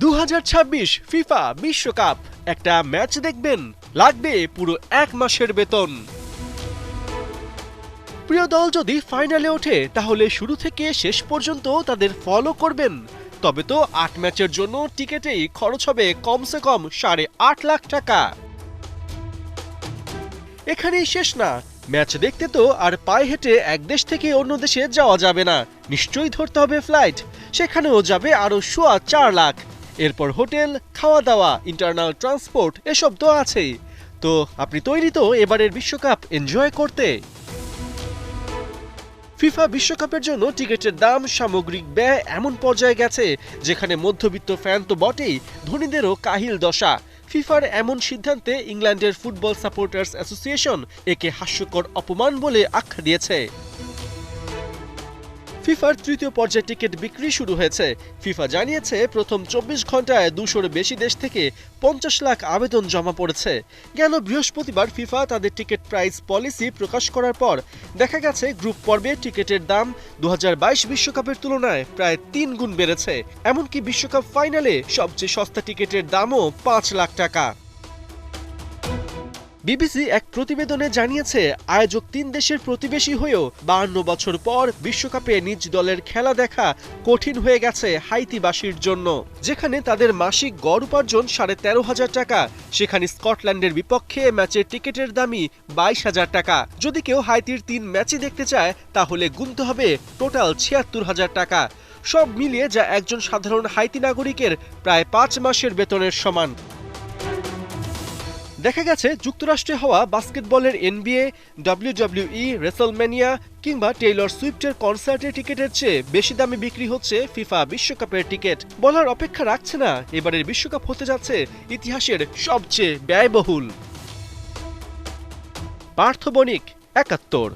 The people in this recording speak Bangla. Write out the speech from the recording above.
2026 ফিফা বিশ্বকাপ একটা ম্যাচ দেখবেন, লাগবে পুরো এক মাসের বেতন। প্রিয় দল যদি ফাইনালে ওঠে তাহলে শুরু থেকে শেষ পর্যন্ত তাদের ফলো করবেন। তবে তো 8 ম্যাচের জন্য টিকেটেই খরচ হবে কমসে কম 8.5 লাখ টাকা। এখানেই শেষ না, ম্যাচ দেখতে তো আর পায়ে হেঁটে এক দেশ থেকে অন্য দেশে যাওয়া যাবে না, নিশ্চয়ই ধরতে হবে ফ্লাইট। সেখানেও যাবে আরো 4.25 লাখ। এরপর হোটেল, খাওয়া দাওয়া, ইন্টারনাল ট্রান্সপোর্ট এসব তো আছেই। তো আপনি তৈরি তো এবারের বিশ্বকাপ এনজয় করতে? ফিফা বিশ্বকাপের জন্য টিকিটের দাম, সামগ্রিক ব্যয় এমন পর্যায়ে গেছে যেখানে মধ্যবিত্ত ফ্যান তো বটেই, ধনীদেরও কাহিল দশা। ফিফার এমন সিদ্ধান্তে ইংল্যান্ডের ফুটবল সাপোর্টার্স অ্যাসোসিয়েশন একে হাস্যকর অপমান বলে আখ্যা দিয়েছে। ফিফার তৃতীয় পর্যায়ে টিকিট বিক্রি শুরু হয়েছে। ফিফা জানিয়েছে প্রথম 24 ঘন্টায় 200-র বেশি দেশ থেকে 50 লাখ আবেদন জমা পড়েছে। গেল বৃহস্পতিবার ফিফা তাদের টিকিট প্রাইস পলিসি প্রকাশ করার পর দেখা গেছে গ্রুপ পর্বে টিকিটের দাম 2022 বিশ্বকাপের তুলনায় প্রায় 3 গুণ বেড়েছে। এমনকি বিশ্বকাপ ফাইনালে সবচেয়ে সস্তা টিকিটের দামও 5 লাখ টাকা। বিবিসি এক প্রতিবেদনে জানিয়েছে আয়োজক 3 দেশের প্রতিবেশী হয়েও 52 বছর পর বিশ্বকাপে নিজ দলের খেলা দেখা কঠিন হয়ে গেছে হাইতিবাসীর জন্য। যেখানে তাদের মাসিক গড় উপার্জন 13,500 টাকা, সেখানে স্কটল্যান্ডের বিপক্ষে ম্যাচের টিকিটের দামই 22,000 টাকা। যদি কেউ হাইতির 3 ম্যাচই দেখতে চায় তাহলে গুনতে হবে টোটাল 76,000 টাকা। সব মিলিয়ে যা একজন সাধারণ হাইতি নাগরিকের প্রায় 5 মাসের বেতনের সমান। দেখা গেছে যুক্তরাষ্ট্রে হওয়া বাস্কেটবলের NBA, WWE, রেসলম্যানিয়া কিংবা টেইলর সুইফটের কনসার্টের টিকিটের চেয়ে বেশি দামে বিক্রি হচ্ছে ফিফা বিশ্বকাপের টিকিট। বলার অপেক্ষা রাখছে না, এবারের বিশ্বকাপ হতে যাচ্ছে ইতিহাসের সবচেয়ে ব্যয়বহুল। পার্থ বণিক, ৭১।